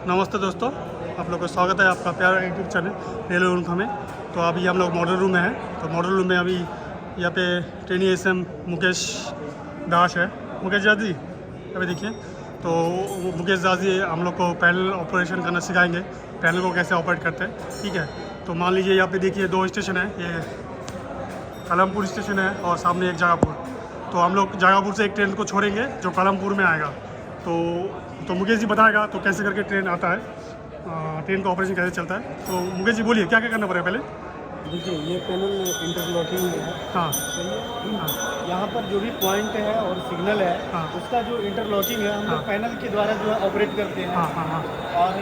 नमस्ते दोस्तों, आप लोग का स्वागत है आपका प्यारा यूट्यूब चैनल रेलवे उनका में। तो अभी हम लोग मॉडल रूम में हैं। तो मॉडल रूम में अभी यहाँ पे ट्रेनी एसएम मुकेश दास है। मुकेश दास जी अभी देखिए, तो मुकेश दास जी हम लोग को पैनल ऑपरेशन करना सिखाएंगे, पैनल को कैसे ऑपरेट करते हैं। ठीक है, तो मान लीजिए यहाँ पे देखिए 2 स्टेशन है, ये कालमपुर स्टेशन है और सामने एक जगापुर। तो हम लोग जगापुर से एक ट्रेन को छोड़ेंगे जो कालमपुर में आएगा। तो मुकेश जी बताएगा तो कैसे करके ट्रेन आता है, ट्रेन का ऑपरेशन कैसे चलता है। तो मुकेश जी बोलिए क्या क्या करना पड़ेगा पहले। देखिए, ये पैनल इंटरलॉकिंग है। हाँ सही है। हाँ यहाँ पर जो भी पॉइंट है और सिग्नल है, हाँ। उसका जो इंटरलॉकिंग है हम हाँ। लोग पैनल के द्वारा जो है ऑपरेट करते हैं। हाँ हाँ हाँ और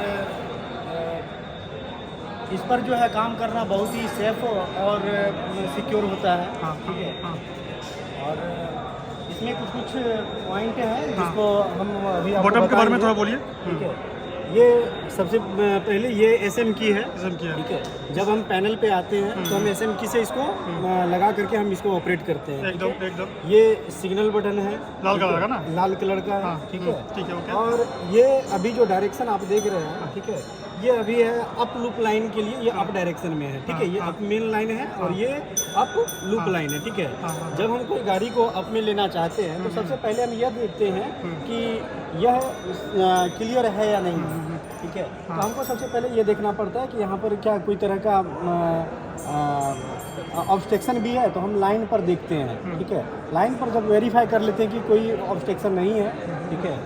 इस पर जो है काम करना बहुत ही सेफ और सिक्योर होता है। हाँ ठीक है। हाँ और इसमें कुछ पॉइंट हैं जिसको हम अभी आपको बॉटम के बारे में बताएंगे। थोड़ा बोलिए। ठीक है, ये सबसे पहले ये एसएम की है। एसएम की है। ठीक है, जब हम पैनल पे आते हैं तो हम एसएम की से इसको लगा करके हम इसको ऑपरेट करते हैं। एकदम एकदम ये सिग्नल बटन है, लाल कलर का ना। लाल कलर का है। हाँ, ठीक है। ठीक है, ओके। और ये अभी जो डायरेक्शन आप देख रहे हैं, ठीक है, ये अभी है अप लूप लाइन के लिए, ये अप डायरेक्शन में है। ठीक है, ये अप मेन लाइन है और ये अप लूप लाइन है। ठीक है, जब हम कोई गाड़ी को अप में लेना चाहते हैं तो सबसे पहले हम यह देखते हैं कि यह क्लियर है या नहीं। ठीक है, तो हमको सबसे पहले ये देखना पड़ता है कि यहाँ पर क्या कोई तरह का ऑब्स्ट्रक्शन भी है, तो हम लाइन पर देखते हैं। ठीक है, लाइन पर जब वेरीफाई कर लेते हैं कि कोई ऑब्स्ट्रक्शन नहीं है, ठीक है,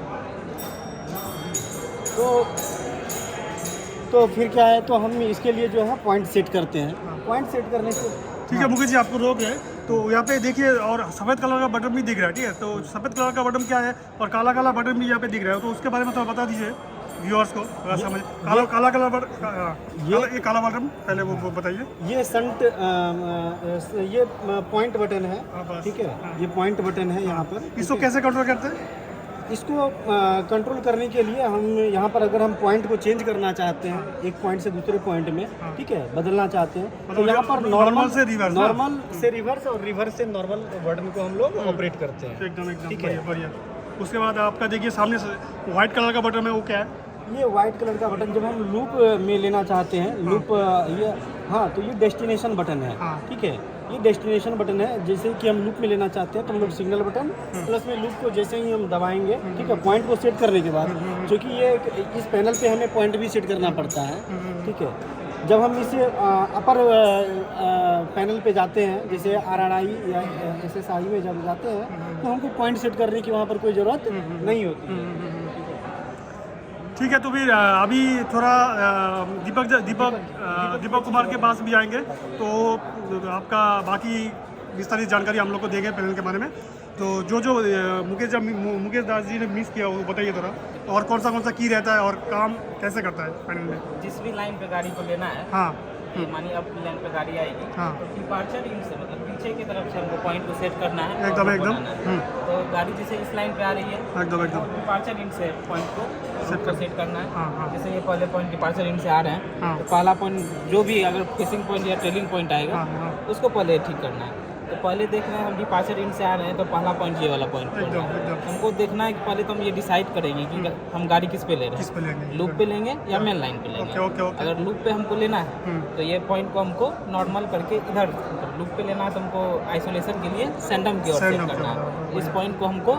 तो फिर क्या है, तो हम इसके लिए जो है पॉइंट सेट करते हैं। पॉइंट सेट करने से ठीक है मुकेश जी, आपको रोक है तो यहाँ पे देखिए, और सफ़ेद कलर का बटन भी दिख रहा है। ठीक है, तो सफ़ेद कलर का बटन क्या है और काला काला बटन भी यहाँ पे दिख रहा है, तो उसके बारे में थोड़ा बता दीजिए व्यूअर्स को अगर समझ। काला कलर बटन, ये काला बटन पहले वो बताइए। ये संट ये पॉइंट बटन है। ठीक है, ये पॉइंट बटन है यहाँ पर। इसको कैसे कंट्रोल करते हैं? इसको कंट्रोल करने के लिए हम यहाँ पर अगर हम पॉइंट को चेंज करना चाहते हैं, एक पॉइंट से दूसरे पॉइंट में, ठीक है, बदलना चाहते हैं, तो यहाँ पर नॉर्मल से रिवर्स और रिवर्स से नॉर्मल बटन को हम लोग ऑपरेट करते हैं। एकदम एकदम ठीक है। बढ़िया। उसके बाद आपका देखिए सामने व्हाइट कलर का बटन है, वो क्या है? ये व्हाइट कलर का बटन जब हम लूप में लेना चाहते हैं, लूप ये, हाँ, तो ये डेस्टिनेशन बटन है। हाँ। ठीक है, ये डेस्टिनेशन बटन है। जैसे कि हम लूप में लेना चाहते हैं तो हम लोग सिग्नल बटन प्लस में लूप को जैसे ही हम दबाएंगे, ठीक है, पॉइंट को सेट करने के बाद, क्योंकि ये इस पैनल पे हमें पॉइंट भी सेट करना पड़ता है। ठीक है, जब हम इसे अपर पैनल पे जाते हैं, जैसे RRI या SSI में जब जाते हैं, तो हमको पॉइंट सेट करने की वहाँ पर कोई ज़रूरत नहीं होती है। ठीक है, तो फिर अभी थोड़ा दीपक कुमार के पास भी आएंगे, तो आपका बाकी विस्तारित जानकारी हम लोग को देंगे पैनल के बारे में। तो जो मुकेश दास जी ने मिस किया वो बताइए थोड़ा, और कौन सा की रहता है और काम कैसे करता है पैनल में। जिस भी लाइन पे गाड़ी को लेना है, हाँ मानिए अब लाइन पे गाड़ी आएगी, हाँ। तो डिपार्चर इन से मतलब पीछे की तरफ से हमको पॉइंट को सेट करना है। एकदम और एकदम बनाना है। तो गाड़ी जैसे इस लाइन पे आ रही है, एकदम एकदम डिपार्चर इन से पॉइंट को सेट करना है। हाँ हाँ जैसे ये पहले पॉइंट डिपार्चर इन से आ रहे हैं, हाँ। तो पहला पॉइंट जो भी अगर फिशिंग पॉइंट या ट्रेलिंग पॉइंट आएगा, हाँ हाँ उसको पहले ठीक करना है। तो पहले देख रहे हैं हम डिपार्चर इन से आ रहे हैं, तो पहला पॉइंट ये वाला पॉइंट एकदम एकदम हमको देखना है कि पहले तो हम ये डिसाइड करेंगे कि हम गाड़ी किस पे ले रहे किस हैं, पे लेंगे? लूप पे लेंगे या मेन लाइन पे लेंगे। Okay okay okay. अगर लूप पे हमको लेना है तो ये पॉइंट को हमको नॉर्मल करके इधर लूप पे लेना है, तो हमको आइसोलेशन के लिए सेंडम की ओर सेंडम सेट करना की ओर, है। इस पॉइंट को हमको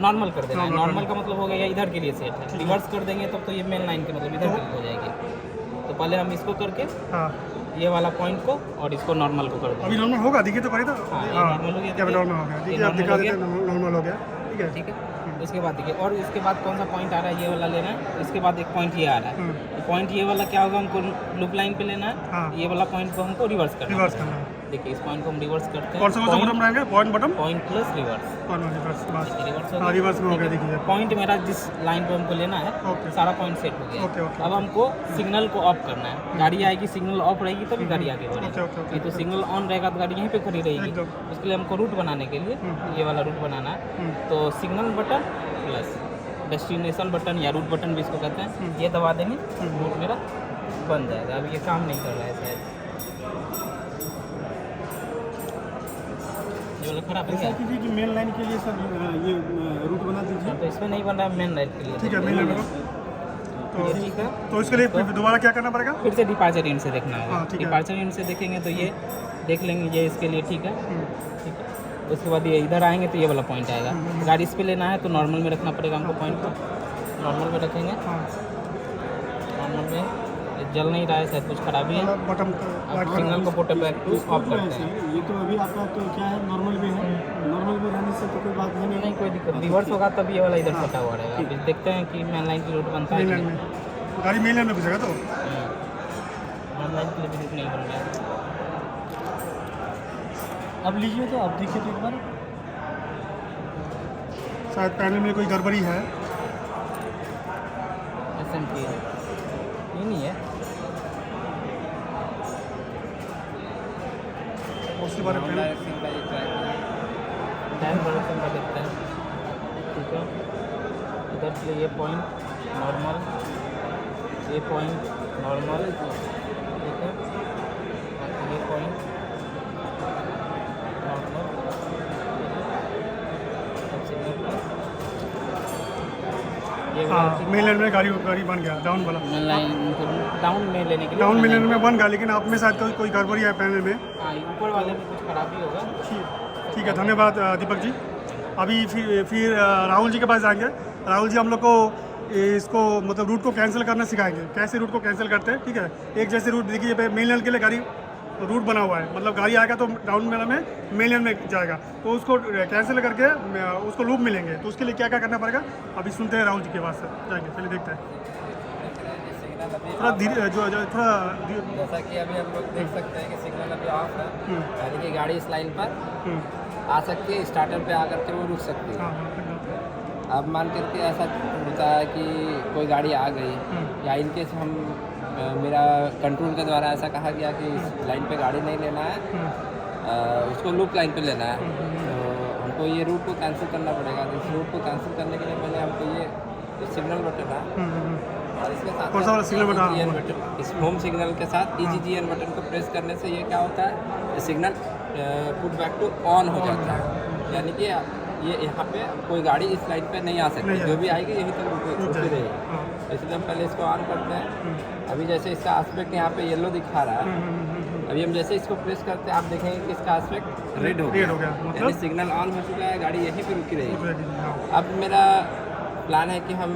नॉर्मल कर देना है। नॉर्मल नॉर्मल का मतलब हो गया इधर के लिए सेट है, रिवर्स कर देंगे तब तो ये मेन लाइन के मतलब इधर के लिए हो जाएगी। तो पहले हम इसको करके हाँ, ये वाला पॉइंट को और इसको नॉर्मल को कर देंगे। अभी नॉर्मल होगा, देखिए तो करिए तो। हाँ, ये हाँ, नॉर्मल हो गया, क्या नॉर्मल हो गया, ये देखिए आप नॉर्मल दिखा हो देते गया। हैं नॉर्मल हो गया। ठीक है ठीक है, उसके बाद देखिए, और इसके बाद कौन सा पॉइंट आ रहा है, ये वाला लेना है। इसके बाद एक पॉइंट ये आ रहा है, तो पॉइंट ये वाला क्या होगा, हमको लूप लाइन पे लेना है। हाँ। ये वाला पॉइंट को हमको रिवर्स करना रिवर्स है। करना है। देखिए इस पॉइंट को हम रिवर्स करते हैं। कौन सा बटन रहेंगे? Point button point plus reverse. Reverse बस। रिवर्स हाँ, रिवर्स में हो गया, देखिए। पॉइंट मेरा जिस लाइन पे हमको लेना है, ओके। सारा पॉइंट सेट हो गया। ओके, ओके, अब हमको सिग्नल को ऑफ करना है। गाड़ी आएगी, सिग्नल ऑफ रहेगी तभी गाड़ी आगे ओके, बढ़ेगी। Okay, okay. नहीं तो सिग्नल ऑन रहेगा तो गाड़ी यहीं पे खड़ी रहेगी। एकदम। उसके लिए हमको रूट बनाने के लिए ये वाला रूट बनाना है। तो signal button plus destination button या रूट बटन भी इसको कहते हैं, ये दबा देंगे, रूट मेरा बन जाएगा। अब ये काम नहीं कर रहा है शायद, ये वाला खराब है ऐसा क्या? कीजिए कि मेन लाइन के लिए सर ये रूट बना दीजिए। तो इसमें नहीं बन रहा है मेन लाइन के लिए। ठीक है, मेन लाइन को। तो ये ठीक है। तो इसके लिए फिर दोबारा क्या करना पड़ेगा? फिर से डिपार्चर एंड से देखना होगा। हाँ, ठीक है। डिपार्चर एंड से देखेंगे तो ये देख लेंगे, ये इसके लिए ठीक है। ठीक है, उसके बाद ये इधर आएंगे तो ये वाला पॉइंट आएगा। गाड़ी इस पे लेना है तो नॉर्मल में रखना पड़ेगा हमको पॉइंट को। नॉर्मल में रखेंगे, हाँ, नॉर्मल में ये जल नहीं रहा है, शायद कुछ खराबी है। बटन अब सिग्नल को पुट बैक टू ऑफ करते हैं। ये तो अभी आपका तो क्या है, नॉर्मल में है। नॉर्मल में रहने से तो कोई बात है नहीं कोई दिक्कत, रिवर्स होगा तब ये वाला इधर फटा हुआ रहेगा। अभी देखते हैं कि मेन लाइन की रूट बनता है कि मेन नहीं। में गाड़ी मेन लाइन में घुसेगा तो मेन लाइन के लिए भी रूट नहीं बन रहा है। अब लीजिए तो आप देखिए तो एक बार। शायद पैनल में कोई गड़बड़ी है। SMT है, ये नहीं है। उसके बारे में टायर प्रोडक्शन का देखते हैं। ठीक है, इधर से ये पॉइंट नॉर्मल, ये पॉइंट नॉर्मल, ठीक है, ये पॉइंट नॉर्मल। ये हाँ, मेन लाइन में गाड़ी बन गया डाउन वाला। मेन लाइन को डाउन में लेने के लिए डाउन मेन लाइन में बन गया, लेकिन आप में शायद कोई गड़बड़ी है पैनल में। हाँ, ऊपर वाले में कुछ खराबी होगा। ठीक है, धन्यवाद दीपक जी। अभी फिर राहुल जी के पास जाएंगे। राहुल जी हम लोग को इसको मतलब रूट को कैंसिल करना सिखाएंगे, कैसे रूट को कैंसिल करते हैं। ठीक है, एक जैसे रूट देखिए मेन लाइन के लिए गाड़ी रूट बना हुआ है, मतलब गाड़ी आएगा तो डाउन मेन में मेन लाइन में जाएगा, तो उसको कैंसिल करके उसको लूप मिलेंगे। तो उसके लिए क्या क्या करना पड़ेगा अभी सुनते हैं राहुल जी के पास से जाएंगे। चलिए देखते हैं। थोड़ा धीरे थोड़ा जैसा कि अभी हम लोग देख सकते हैं कि सिग्नल अभी ऑफ है, यानी कि गाड़ी इस लाइन पर आ सकती है, स्टार्टर पे आकर के वो रुक सकती है। अब मान करके ऐसा होता है कि कोई गाड़ी आ गई या इनकेस हम मेरा कंट्रोल के द्वारा ऐसा कहा गया कि इस लाइन पे गाड़ी नहीं लेना है, उसको लूप लाइन पे लेना है, तो हमको ये रूट को कैंसिल करना पड़ेगा। तो इस रूट को कैंसिल करने के लिए पहले हमको ये सिग्नल बटन है और इसके साथ कौन सा वाला सिग्नल बटन? EGGN बटन, इस होम सिग्नल के साथ EGGN बटन को प्रेस करने से ये क्या होता है, ये signal put back to on हो जाता है, यानी कि ये यहाँ पे कोई गाड़ी इस लाइन पे नहीं आ सकती, जो भी आएगी यहीं तक रुकी रहेगी। इसलिए हम पहले इसको ऑन करते हैं। अभी जैसे इसका आस्पेक्ट यहाँ पे येलो दिखा रहा है, अभी हम जैसे इसको प्रेस करते हैं आप देखेंगे कि इसका आस्पेक्ट रेड हो गया, यानी सिग्नल ऑन हो चुका है, गाड़ी यहीं पे रुकी रहेगी। अब मेरा प्लान है कि हम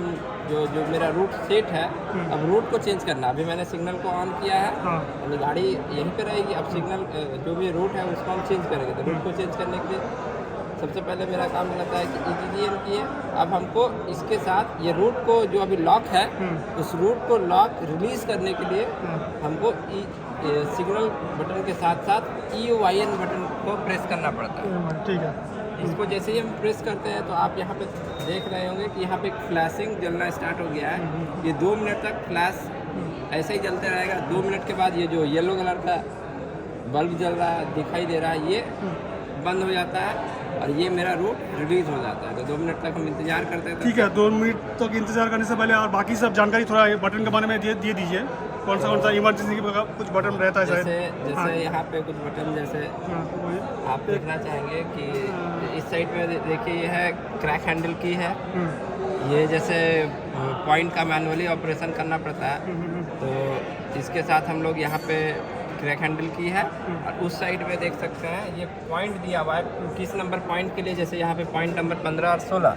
जो मेरा रूट सेट है, अब रूट को चेंज करना। अभी मैंने सिग्नल को ऑन किया है, यानी गाड़ी यहीं पे रहेगी। अब सिग्नल जो भी रूट है उसको हम चेंज करेंगे। तो रूट को चेंज करने के लिए सबसे पहले मेरा काम रहता है कि EGGN की है। अब हमको इसके साथ ये रूट को जो अभी लॉक है, उस रूट को लॉक रिलीज करने के लिए हमको सिग्नल बटन के साथ साथ EOIN बटन को प्रेस करना पड़ता है। ठीक है, इसको जैसे ही हम प्रेस करते हैं तो आप यहाँ पे देख रहे होंगे कि यहाँ पे एक फ्लैशिंग जलना स्टार्ट हो गया है। ये 2 मिनट तक फ्लैश ऐसे ही जलते रहेगा। 2 मिनट के बाद ये जो येलो कलर का बल्ब जल रहा है दिखाई दे रहा है, ये बंद हो जाता है और ये मेरा रूट रिलीज हो जाता है। तो 2 मिनट तक हम इंतजार करते हैं। ठीक है, 2 मिनट तक इंतजार करने से पहले और बाकी सब जानकारी थोड़ा बटन के बारे में दे दीजिए। कौन सा इमरजेंसी कुछ बटन रहता है शायद? जैसे यहाँ पे कुछ बटन जैसे आप देखना चाहेंगे कि इस साइड में देखिए ये है क्रैक हैंडल की है। ये जैसे पॉइंट का मैनुअली ऑपरेशन करना पड़ता है, तो इसके साथ हम लोग यहाँ पे क्रैक हैंडल की है। और उस साइड में देख सकते हैं ये पॉइंट दिया हुआ है किस नंबर पॉइंट के लिए। जैसे यहाँ पे पॉइंट नंबर 15 और 16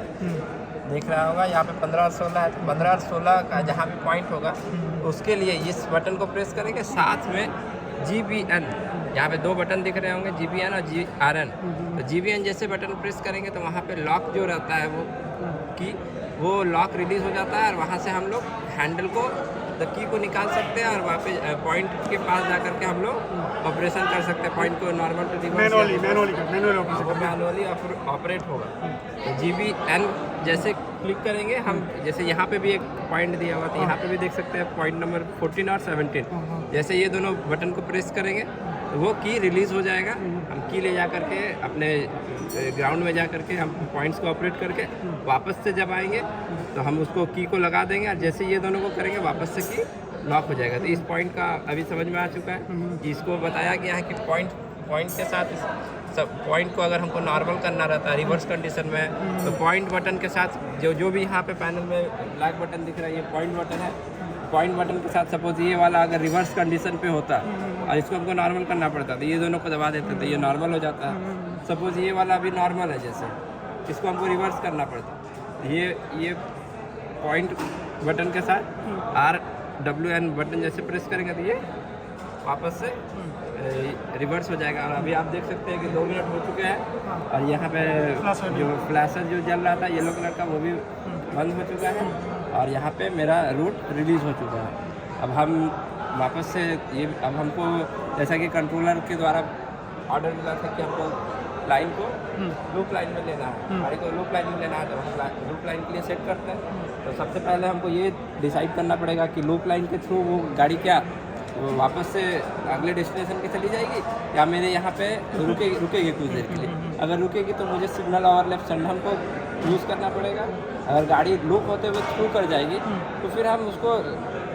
देख रहा होगा, यहाँ पे 15 और 16 है। तो 15 और 16 का जहाँ पे पॉइंट होगा उसके लिए इस बटन को प्रेस करेंगे, साथ में GBN, यहाँ पे 2 बटन दिख रहे होंगे, GBN और GRN। तो GBN जैसे बटन प्रेस करेंगे तो वहाँ पे लॉक जो रहता है वो लॉक रिलीज हो जाता है और वहाँ से हम लोग हैंडल को की को निकाल सकते हैं और वहाँ पे पॉइंट के पास जा करके हम लोग ऑपरेशन कर सकते हैं। पॉइंट को नॉर्मल टू मैनुअली ऑपरेट होगा। तो GBN जैसे क्लिक करेंगे हम, जैसे यहाँ पे भी एक पॉइंट दिया हुआ था, यहाँ पे भी देख सकते हैं पॉइंट नंबर 14 और 17। जैसे ये दोनों बटन को प्रेस करेंगे तो वो की रिलीज़ हो जाएगा। हम की ले जा करके अपने ग्राउंड में जा करके हम पॉइंट्स को ऑपरेट करके वापस से जब आएंगे तो हम उसको की को लगा देंगे और जैसे ये दोनों को करेंगे वापस से की लॉक हो जाएगा। तो इस पॉइंट का अभी समझ में आ चुका है कि इसको बताया गया है कि पॉइंट पॉइंट के साथ सब पॉइंट को अगर हमको नॉर्मल करना रहता है रिवर्स कंडीशन में, तो पॉइंट बटन के साथ जो भी यहाँ पे पैनल में ब्लैक बटन दिख रहा है, ये पॉइंट बटन है। पॉइंट बटन के साथ सपोज ये वाला अगर रिवर्स कंडीशन पे होता और इसको हमको नॉर्मल करना पड़ता, तो ये दोनों को दबा देते तो ये नॉर्मल हो जाता है। सपोज ये वाला अभी नॉर्मल है, जैसे इसको हमको रिवर्स करना पड़ता, ये पॉइंट बटन के साथ RWN बटन जैसे प्रेस करेंगे तो ये वापस से रिवर्स हो जाएगा। और अभी आप देख सकते हैं कि 2 मिनट हो चुके हैं और यहाँ पे जो फ्लैशर जो जल रहा था येलो कलर का वो भी बंद हो चुका है और यहाँ पे मेरा रूट रिलीज़ हो चुका है। अब हम वापस से अब हमको जैसा कि कंट्रोलर के द्वारा ऑर्डर मिला था कि हमको लाइन को लूप लाइन में लेना है, गाड़ी को लूप लाइन में लेना है, तो हम लूप लाइन के लिए सेट करते हैं। तो सबसे पहले हमको ये डिसाइड करना पड़ेगा कि लूप लाइन के थ्रू वो गाड़ी क्या वो वापस से अगले डेस्टिनेशन पे चली जाएगी या मेरे यहाँ पे रुकेगी कुछ देर के लिए। अगर रुकेगी तो मुझे सिग्नल ओवरलैप सिस्टम को यूज़ करना पड़ेगा। अगर गाड़ी लूप होते हुए थ्रू कर जाएगी तो फिर हम उसको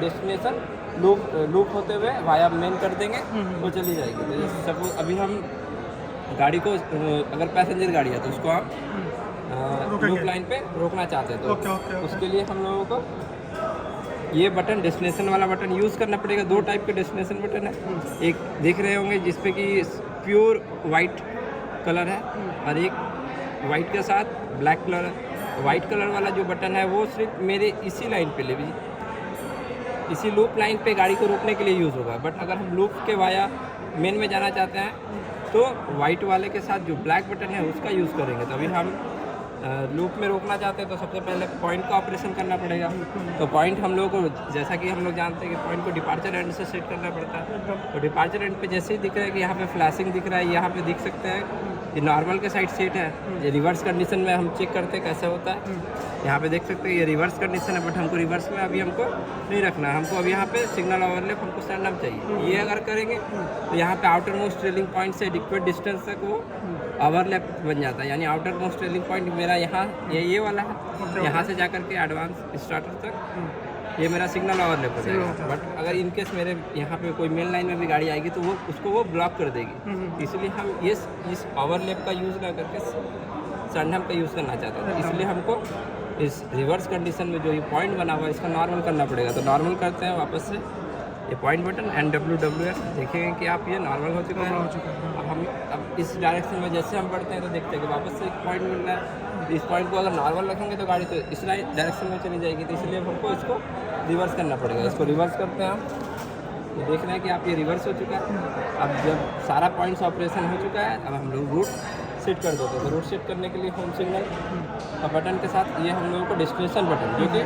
डेस्टिनेशन लूप होते हुए वाया मेन कर देंगे, वो चली जाएगी। तो जैसे सपोज अभी हम गाड़ी को अगर पैसेंजर गाड़ी है तो उसको हम लूप लाइन पे रोकना चाहते हैं तो उसके लिए हम लोगों को ये बटन डेस्टिनेशन वाला बटन यूज़ करना पड़ेगा। 2 टाइप के डेस्टिनेशन बटन है, एक देख रहे होंगे जिसपे कि प्योर वाइट कलर है और एक वाइट के साथ ब्लैक कलर है। वाइट कलर वाला जो बटन है वो सिर्फ मेरे इसी लाइन पे इसी लूप लाइन पे गाड़ी को रोकने के लिए यूज़ होगा। बट अगर हम लूप के वाया मेन में जाना चाहते हैं तो वाइट वाले के साथ जो ब्लैक बटन है उसका यूज़ करेंगे। तो अभी हम लूप में रोकना चाहते हैं तो सबसे पहले पॉइंट का ऑपरेशन करना पड़ेगा। तो पॉइंट हम लोग को जैसा कि हम लोग जानते हैं कि पॉइंट को डिपार्चर एंड से सेट करना पड़ता है। तो डिपार्चर एंड पे जैसे ही दिख रहा है कि यहाँ पे फ्लैशिंग दिख रहा है, यहाँ पे दिख सकते हैं ये नॉर्मल के साइड सेट है। ये रिवर्स कंडीशन में हम चेक करते हैं कैसे होता है, यहाँ पे देख सकते हैं ये रिवर्स कंडीशन है। बट हमको रिवर्स में अभी हमको नहीं रखना है, हमको अभी यहाँ पे सिग्नल ओवरलैप हमको स्टैंड अप चाहिए। ये अगर करेंगे तो यहाँ पे आउटर मोस्ट ट्रेलिंग पॉइंट से एडिक्वेट डिस्टेंस तक वो ओवरलैप बन जाता है। यानी आउटर मोस्ट ट्रेलिंग पॉइंट मेरा यहाँ ये वाला है, यहाँ से जाकर के एडवांस स्टार्टर तक ये मेरा सिग्नल ओवरलैप हो जाएगा। बट अगर इनकेस मेरे यहाँ पे कोई मेन लाइन में भी गाड़ी आएगी तो वो उसको वो ब्लॉक कर देगी। इसलिए हम इस ओवरलैप का यूज़ ना करके सैंडम का यूज़ करना चाहते हैं। इसलिए हमको इस रिवर्स कंडीशन में जो ये पॉइंट बना हुआ है इसका नॉर्मल करना पड़ेगा। तो नॉर्मल करते हैं वापस से ये पॉइंट बटन NWWS देखेंगे कि आप ये नॉर्मल हो चुका है। अब इस डायरेक्शन में जैसे हम बढ़ते हैं तो देखते हैं कि वापस से एक पॉइंट मिल रहा है। इस पॉइंट को अगर नॉर्मल रखेंगे तो गाड़ी तो इस डायरेक्शन में चली जाएगी। तो इसलिए हमको इसको रिवर्स करना पड़ेगा। इसको रिवर्स करते हैं हम, ये देख रहे हैं कि आप ये रिवर्स हो चुका है। अब जब सारा पॉइंट्स ऑपरेशन हो चुका है अब हम लोग रूट सेट कर देते हैं। तो रूट सेट करने के लिए होम सिग्नल का बटन के साथ ये हम लोगों को डेस्टिनेशन बटन जो कि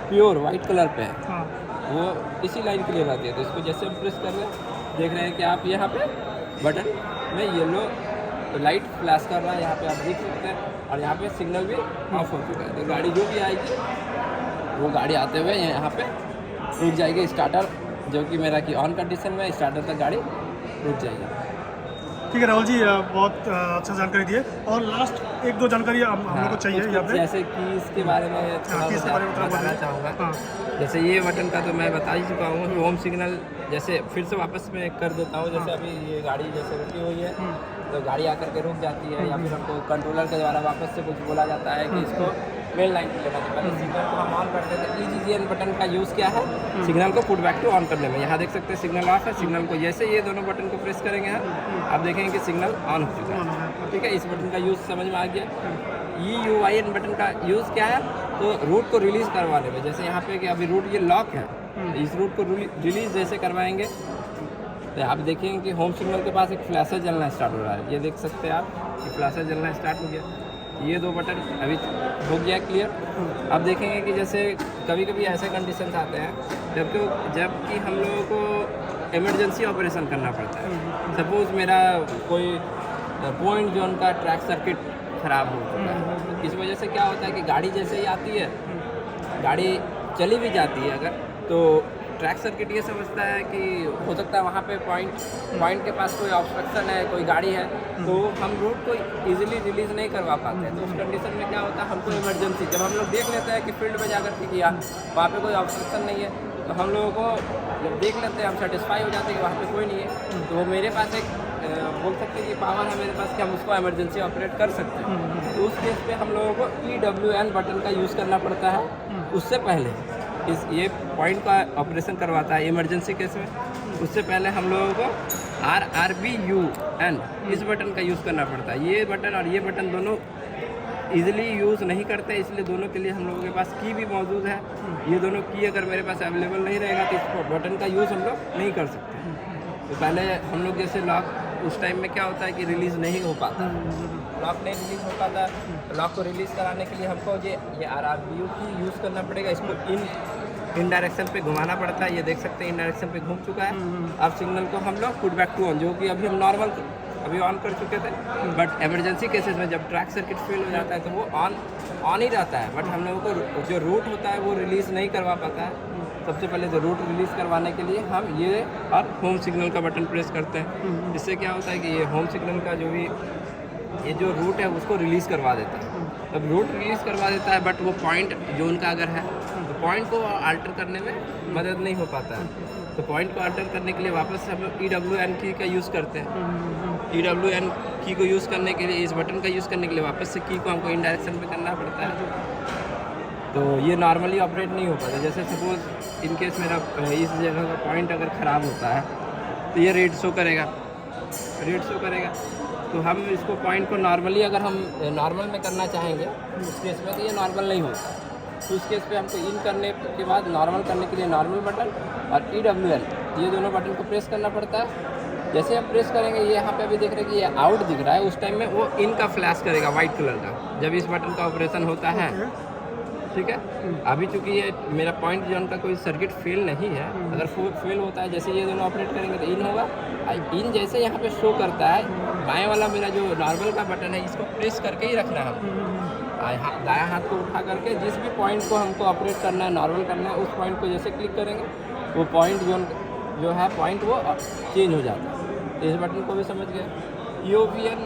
प्योर वाइट कलर पे है वो इसी लाइन के लिए रहती है। तो इसको जैसे हम प्रेस कर रहे हैं देख रहे हैं कि आप यहाँ पे बटन में येलो लाइट फ्लैश कर रहा है, यहाँ पे आप देख सकते हैं। और यहाँ पे सिग्नल भी ऑफ हो चुका है। तो गाड़ी जो भी आएगी वो गाड़ी आते हुए यहाँ पे रुक जाएगी। स्टार्टर जो कि मेरा कि ऑन कंडीशन में स्टार्टर तक गाड़ी रुक जाएगी। ठीक है राहुल जी, बहुत अच्छा जानकारी दिए। और लास्ट 1-2 जानकारी हम लोग को चाहिए यहाँ पे, जैसे कि इसके बारे में थोड़ा बताना चाहूँगा। जैसे ये बटन का तो मैं बता ही चुका हूँ। होम सिग्नल जैसे फिर से वापस मैं कर देता हूँ। जैसे अभी ये गाड़ी जैसे रुकी हुई है तो गाड़ी आकर के रुक जाती है या फिर हमको कंट्रोलर के द्वारा वापस से कुछ बोला जाता है कि इसको मेन लाइन पे लेना चाहिए। पहले सिग्नल को हम ऑन करते थे। EGGN बटन का यूज़ क्या है सिग्नल को पुट बैक टू ऑन करने में। यहाँ देख सकते हैं सिग्नल ऑफ है। सिग्नल को जैसे ये दोनों बटन को प्रेस करेंगे आप देखेंगे कि सिग्नल ऑन हो चुका है। ठीक है, इस बटन का यूज़ समझ में आ गया। EUIN बटन का यूज़ क्या है तो रूट को रिलीज़ करवाने में। जैसे यहाँ पे कि अभी रूट ये लॉक है, इस रूट को रिलीज़ जैसे करवाएंगे तो आप देखेंगे कि होम सिग्नल के पास एक फ्लैशर जलना स्टार्ट हो रहा है। ये देख सकते हैं आप कि फ्लैशर जलना स्टार्ट हो गया। ये 2 बटन अभी हो गया क्लियर। अब देखेंगे कि जैसे कभी कभी ऐसे कंडीशन आते हैं जबकि हम लोगों को इमरजेंसी ऑपरेशन करना पड़ता है। सपोज़ मेरा कोई पॉइंट जोन का ट्रैक सर्किट ख़राब हो चुका है। इस वजह से क्या होता है कि गाड़ी जैसे ही आती है गाड़ी चली भी जाती है अगर तो ट्रैक सर्किट ये समझता है कि हो सकता है वहाँ पे पॉइंट के पास कोई ऑब्स्ट्रक्शन है, कोई गाड़ी है तो हम रूट को इजीली रिलीज़ नहीं करवा पाते हैं। तो उस कंडीशन में क्या होता है हमको इमरजेंसी जब हम लोग देख लेते हैं कि फील्ड में जाकर के किया वहाँ पे कोई ऑब्स्ट्रक्शन नहीं है तो हम लोगों को जब देख लेते हैं हम सेटिस्फाई हो जाते हैं कि वहाँ पे कोई नहीं है, तो वो मेरे पास एक बोल सकते हैं कि पावर है मेरे पास कि हम उसको इमरजेंसी ऑपरेट कर सकते हैं। तो उस केस पे हम लोगों को EWN बटन का यूज़ करना पड़ता है। उससे पहले ये पॉइंट का ऑपरेशन करवाता है इमरजेंसी केस में, उससे पहले हम लोगों को RRBUN इस बटन का यूज़ करना पड़ता है। ये बटन और ये बटन दोनों इजीली यूज़ नहीं करते, इसलिए दोनों के लिए हम लोगों के पास की भी मौजूद है। ये दोनों की अगर मेरे पास अवेलेबल नहीं रहेगा तो इस बटन का यूज़ हम लोग नहीं कर सकते। तो पहले हम लोग जैसे लॉक उस टाइम में क्या होता है कि रिलीज़ नहीं हो पाता, लॉक नहीं रिलीज़ हो पाता, तो लॉक को रिलीज़ कराने के लिए हमको ये RRBU की यूज़ करना पड़ेगा। इसको इन डायरेक्शन पे घुमाना पड़ता है। ये देख सकते हैं इन डायरेक्शन पे घूम चुका है। अब सिग्नल को हम लोग पुट बैक टू ऑन, जो कि अभी हम नॉर्मल अभी ऑन कर चुके थे, बट इमरजेंसी केसेस में जब ट्रैक सर्किट फेल हो जाता है तो वो ऑन ही रहता है, बट हम लोगों को जो रूट होता है वो रिलीज़ नहीं करवा पाता है। सबसे पहले तो रूट रिलीज़ करवाने के लिए हम ये और होम सिग्नल का बटन प्रेस करते हैं। इससे क्या होता है कि ये होम सिग्नल का जो भी ये जो रूट है उसको रिलीज़ करवा देता है। अब रूट रिलीज़ करवा देता है, बट वो पॉइंट जोन का अगर है तो पॉइंट को अल्टर करने में मदद नहीं हो पाता है। तो पॉइंट को अल्टर करने के लिए वापस हम लोग EWN की का यूज़ करते हैं। EWN की को यूज़ करने के लिए, इस बटन का यूज़ करने के लिए वापस से की को हमको इन डायरेक्शन पे करना पड़ता है। तो ये नॉर्मली ऑपरेट नहीं हो पाता। जैसे सपोज इन केस मेरा इस जगह का पॉइंट अगर ख़राब होता है तो ये रेड शो करेगा, तो हम इसको पॉइंट को नॉर्मली अगर हम नॉर्मल में करना चाहेंगे उस केस में तो ये नॉर्मल नहीं होता। तो उस केस पे हमको इन करने के बाद नॉर्मल करने के लिए नॉर्मल बटन और EWN ये दोनों बटन को प्रेस करना पड़ता है। जैसे हम प्रेस करेंगे, ये यहाँ पे अभी देख रहे हैं कि ये आउट दिख रहा है, उस टाइम में वो इन का फ्लैश करेगा वाइट कलर का जब इस बटन का ऑपरेशन होता है। ठीक है, अभी चूँकि ये मेरा पॉइंट जोन का कोई सर्किट फेल नहीं है, अगर फेल होता है जैसे ये दोनों ऑपरेट करेंगे तो इन होगा। इन जैसे यहाँ पे शो करता है, बाएं वाला मेरा जो नॉर्मल का बटन है इसको प्रेस करके ही रखना है। दायां हाथ को उठा करके जिस भी पॉइंट को हमको ऑपरेट करना है, नॉर्मल करना है, उस पॉइंट को जैसे क्लिक करेंगे वो पॉइंट जो है पॉइंट वो चेंज हो जाता है। तो इस बटन को भी समझ गए। EOVN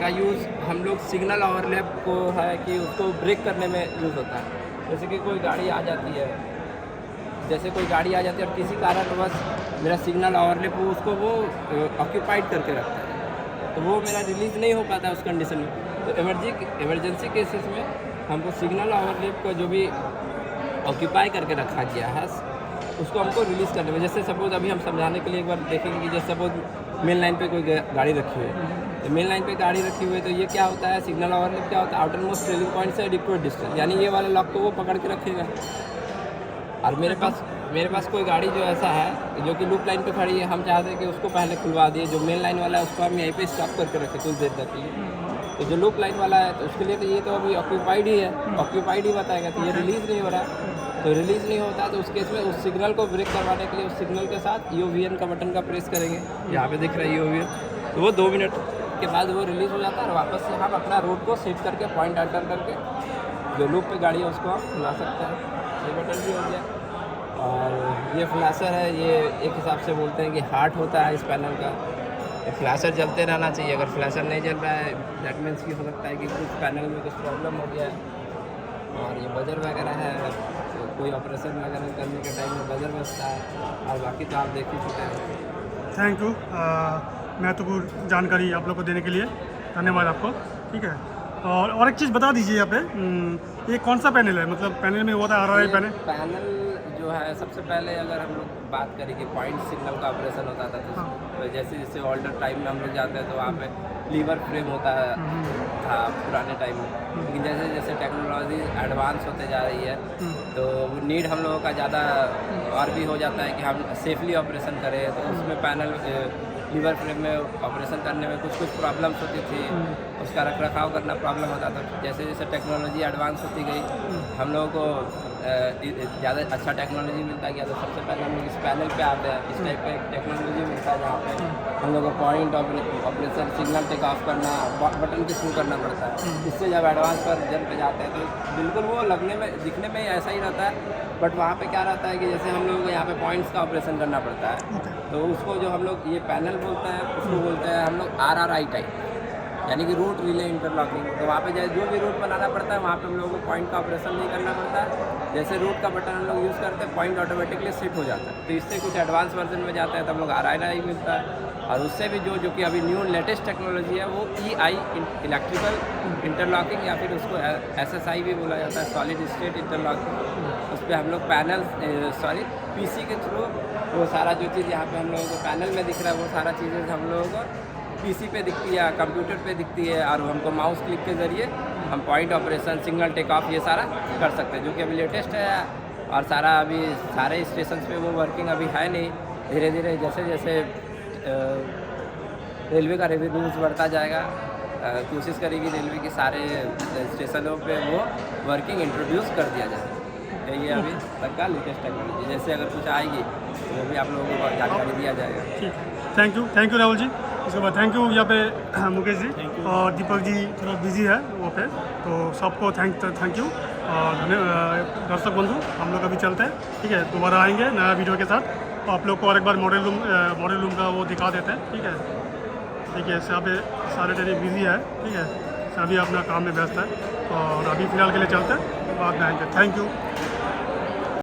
का यूज़ हम लोग सिग्नल ओवरलैप को है कि उसको ब्रेक करने में यूज़ होता है। जैसे कि कोई गाड़ी आ जाती है, और किसी कारणवश मेरा सिग्नल ओवरलैप उसको वो ऑक्यूपाइड करके रखता है, तो वो मेरा रिलीज़ नहीं हो पाता उस कंडीशन में। तो इमरजेंसी केसेस में हमको सिग्नल ओवरलैप को जो भी ऑक्यूपाई करके रखा गया है उसको हमको रिलीज़ करने में, जैसे सपोज अभी हम समझाने के लिए एक बार देखेंगे कि जैसे सपोज मेन लाइन पे कोई गाड़ी रखी हुई है, तो मेन लाइन पे गाड़ी रखी हुई है तो ये क्या होता है, सिग्नल ओवरलैप क्या होता है, आउटर मोस्ट ट्रेलिंग पॉइंट से इक्वल डिस्टेंस, यानी ये वाले लॉक को वो पकड़ के रखेगा। और मेरे पास कोई गाड़ी जो ऐसा है जो कि लूप लाइन पे खड़ी है, हम चाहते हैं कि उसको पहले खुलवा दिए, जो मेन लाइन वाला है उसको हम यहीं पे स्टॉप करके रखें कुछ देर तक के लिए। तो जो लूप लाइन वाला है तो उसके लिए तो ये तो अभी ऑक्यूपाइड ही है, ऑक्यूपाइड ही बताएगा, तो ये रिलीज़ नहीं हो रहा है। तो रिलीज़ नहीं होता है तो उस केस में उस सिग्नल को ब्रेक करवाने के लिए उस सिग्नल के साथ EOVN का बटन का प्रेस करेंगे, यहाँ पे दिख रहा है EOVN, तो वो 2 मिनट के बाद वो रिलीज़ हो जाता है और वापस से हम अपना रूट को सेट करके पॉइंट अल्टर करके जो लूप पे गाड़ी है उसको हम खुला सकते हैं। ये बटन भी हो गया। और ये फ्लैशर है, ये एक हिसाब से बोलते हैं कि हार्ट होता है इस पैनल का। फ्लैशर जलते रहना चाहिए, अगर फ्लैशर नहीं जल रहा है दैट मीन्स कि हो सकता है कि कुछ पैनल में कुछ प्रॉब्लम हो गया है। और ये बजर वगैरह है, तो कोई ऑपरेशन वगैरह करने के टाइम में बजर बजता है, और बाकी तो आप देख ही चुके हैं। थैंक यू महत्वपूर्ण जानकारी आप लोग को देने के लिए धन्यवाद आपको। ठीक है, और एक चीज़ बता दीजिए यहाँ पे, ये कौन सा पैनल है, मतलब पैनल में होता है RRI पैनल जो है सबसे पहले अगर हम लोग बात करें कि पॉइंट सिग्नल का ऑपरेशन होता था तो जैसे ओल्डर टाइम में हम लोग जाते हैं तो वहाँ पे लीवर फ्रेम होता था पुराने टाइम में, लेकिन जैसे जैसे टेक्नोलॉजी एडवांस होते जा रही है तो नीड हम लोगों का ज़्यादा और भी हो जाता है कि हम सेफली ऑपरेशन करें, तो उसमें पैनल लीवर फ्रेम में ऑपरेशन करने में कुछ प्रॉब्लम्स होती थी, उसका रख रखाव करना प्रॉब्लम होता था। जैसे जैसे टेक्नोलॉजी एडवांस होती गई हम लोगों को ज़्यादा अच्छा टेक्नोलॉजी मिलता गया, तो सबसे पहले हम लोग इस पैनल पे आते हैं, इस टाइप का टेक्नोलॉजी मिलता है जहाँ पे हम लोग को point operation signal take off करना बटन के थ्रू करना पड़ता है। इससे जब एडवांस वर्जन पे जाते हैं तो बिल्कुल वो लगने में दिखने में ऐसा ही रहता है, बट वहाँ पे क्या रहता है कि जैसे हम लोग को यहाँ पे पॉइंट्स का ऑपरेशन करना पड़ता है, तो उसको जो हम लोग ये पैनल बोलते हैं उसको बोलते हैं हम लोग RRI टाइप, यानी कि रूट रिले इंटरलॉकिंग। तो वहाँ पे जो भी रूट बनाना पड़ता है वहाँ पे हम लोगों को पॉइंट का ऑपरेशन नहीं करना पड़ता है, जैसे रूट का बटन हम लोग यूज़ करते हैं, पॉइंट ऑटोमेटिकली शिफ्ट हो जाता है। तो इससे कुछ एडवांस वर्जन में जाता है तो हम लोग RII मिलता है। और उससे भी जो कि अभी न्यू लेटेस्ट टेक्नोलॉजी है वो EI इलेक्ट्रिकल इंटरलॉकिंग या फिर उसको SSI भी बोला जाता है, सॉलिड स्टेट इंटरलॉकिंग। उस पर हम लोग पैनल PC के थ्रू वो सारा जो चीज़ यहाँ पे हम लोगों को पैनल में दिख रहा है वो सारा चीज़ें हम लोगों को PC पे दिखती है, कंप्यूटर पे दिखती है, और हमको माउस क्लिक के ज़रिए हम point operation, signal take off ये सारा कर सकते हैं, जो कि अभी लेटेस्ट है। और सारा अभी सारे स्टेशन पे वो वर्किंग अभी है नहीं। धीरे धीरे जैसे जैसे रेलवे का रेवेन्यूज़ बढ़ता जाएगा, कोशिश करेगी रेलवे की सारे स्टेशनों पे वो वर्किंग इंट्रोड्यूस कर दिया जाए। ये अभी तक का लेटेस्ट टेक्नोलॉजी, जैसे अगर कुछ आएगी तो वो भी आप लोगों को जानकारी दिया जाएगा। ठीक, थैंक यू राहुल जी। उसके बाद थैंक यू यहाँ पे मुकेश जी और दीपक जी थोड़ा बिजी है वो पे, तो सबको थैंक यू। और दर्शक बंधु हम लोग अभी चलते हैं, ठीक है, दोबारा आएंगे नया वीडियो के साथ। आप लोग को और एक बार मॉडल रूम का वो दिखा देते हैं, ठीक है। देखिए सभी सारे ट्रेनी बिजी है, ठीक है, सभी अपना काम में व्यस्त है। और अभी फ़िलहाल के लिए चलते हैं, बाद में आएंगे। Thank you.